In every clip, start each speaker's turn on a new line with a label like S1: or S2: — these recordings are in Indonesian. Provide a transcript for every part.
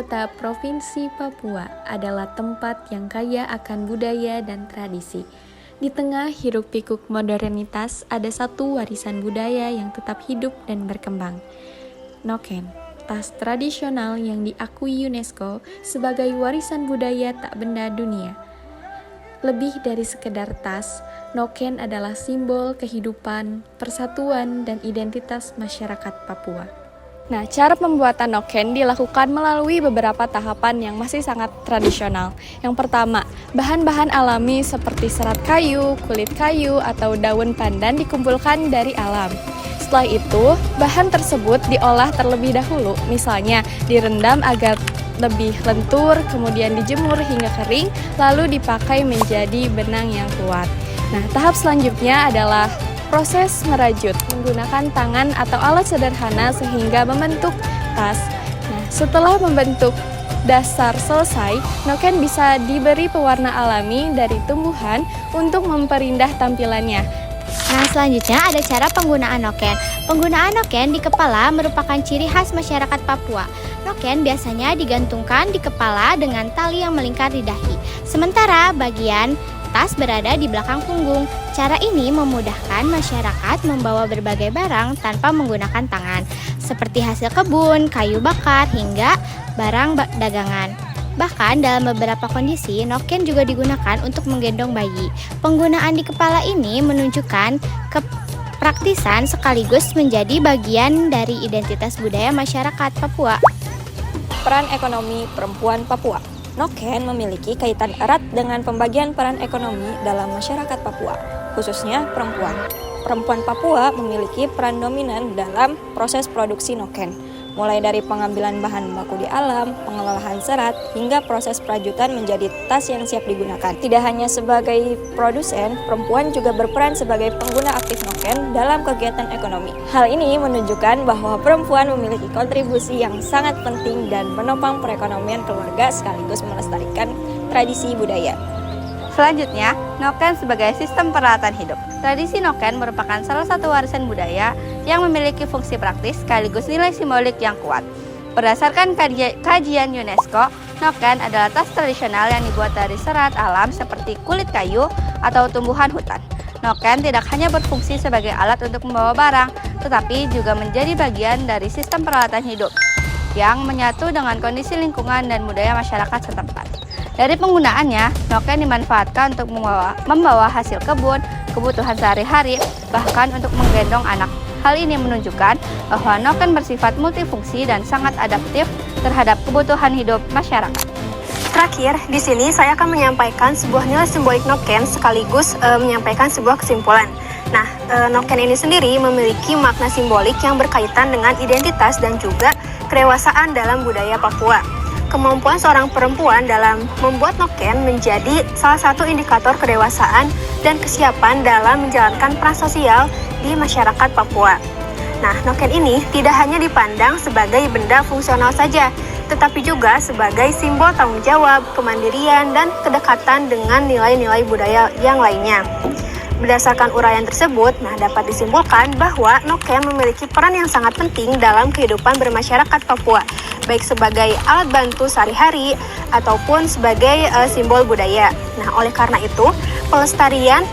S1: kota Provinsi Papua adalah tempat yang kaya akan budaya dan tradisi. Di tengah hiruk-pikuk modernitas, ada satu warisan budaya yang tetap hidup dan berkembang. Noken, tas tradisional yang diakui UNESCO sebagai warisan budaya tak benda dunia. Lebih dari sekedar tas, noken adalah simbol kehidupan, persatuan, dan identitas masyarakat Papua. Nah, cara pembuatan noken dilakukan melalui beberapa tahapan yang masih sangat tradisional. Yang pertama, bahan-bahan alami seperti serat kayu, kulit kayu, atau daun pandan dikumpulkan dari alam. Setelah itu, bahan tersebut diolah terlebih dahulu, misalnya direndam agar lebih lentur, kemudian dijemur hingga kering, lalu dipakai menjadi benang yang kuat. Nah, tahap selanjutnya adalah proses merajut menggunakan tangan atau alat sederhana sehingga membentuk tas. Nah, setelah membentuk dasar selesai, noken bisa diberi pewarna alami dari tumbuhan untuk memperindah tampilannya.
S2: Nah, selanjutnya ada cara penggunaan noken. Penggunaan noken di kepala merupakan ciri khas masyarakat Papua. Noken biasanya digantungkan di kepala dengan tali yang melingkar di dahi, sementara bagian tas berada di belakang punggung. Cara ini memudahkan masyarakat membawa berbagai barang tanpa menggunakan tangan, seperti hasil kebun, kayu bakar, hingga barang dagangan. Bahkan dalam beberapa kondisi, noken juga digunakan untuk menggendong bayi. Penggunaan di kepala ini menunjukkan kepraktisan sekaligus menjadi bagian dari identitas budaya masyarakat Papua.
S3: Peran ekonomi perempuan Papua. Noken memiliki kaitan erat dengan pembagian peran ekonomi dalam masyarakat Papua, khususnya perempuan. Perempuan Papua memiliki peran dominan dalam proses produksi noken, mulai dari pengambilan bahan baku di alam, pengolahan serat, hingga proses perajutan menjadi tas yang siap digunakan. Tidak hanya sebagai produsen, perempuan juga berperan sebagai pengguna aktif noken dalam kegiatan ekonomi. Hal ini menunjukkan bahwa perempuan memiliki kontribusi yang sangat penting dan menopang perekonomian keluarga sekaligus melestarikan tradisi budaya.
S4: Selanjutnya, noken sebagai sistem peralatan hidup. Tradisi noken merupakan salah satu warisan budaya yang memiliki fungsi praktis sekaligus nilai simbolik yang kuat. Berdasarkan kajian UNESCO, noken adalah tas tradisional yang dibuat dari serat alam seperti kulit kayu atau tumbuhan hutan. Noken tidak hanya berfungsi sebagai alat untuk membawa barang, tetapi juga menjadi bagian dari sistem peralatan hidup yang menyatu dengan kondisi lingkungan dan budaya masyarakat setempat. Dari penggunaannya, noken dimanfaatkan untuk membawa hasil kebun, kebutuhan sehari-hari, bahkan untuk menggendong anak. Hal ini menunjukkan bahwa noken bersifat multifungsi dan sangat adaptif terhadap kebutuhan hidup masyarakat.
S5: Terakhir, di sini saya akan menyampaikan sebuah nilai simbolik noken sekaligus menyampaikan sebuah kesimpulan. Nah, noken ini sendiri memiliki makna simbolik yang berkaitan dengan identitas dan juga kedewasaan dalam budaya Papua. Kemampuan seorang perempuan dalam membuat noken menjadi salah satu indikator kedewasaan dan kesiapan dalam menjalankan peran sosial di masyarakat Papua. Nah, noken ini tidak hanya dipandang sebagai benda fungsional saja, tetapi juga sebagai simbol tanggung jawab, kemandirian, dan kedekatan dengan nilai-nilai budaya yang lainnya. Berdasarkan uraian tersebut, dapat disimpulkan bahwa noken memiliki peran yang sangat penting dalam kehidupan bermasyarakat Papua, baik sebagai alat bantu sehari-hari ataupun sebagai simbol budaya. Nah, oleh karena itu, pelestarian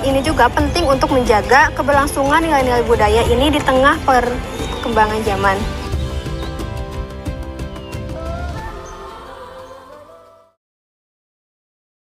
S5: ini juga penting untuk menjaga keberlangsungan nilai-nilai budaya ini di tengah perkembangan zaman.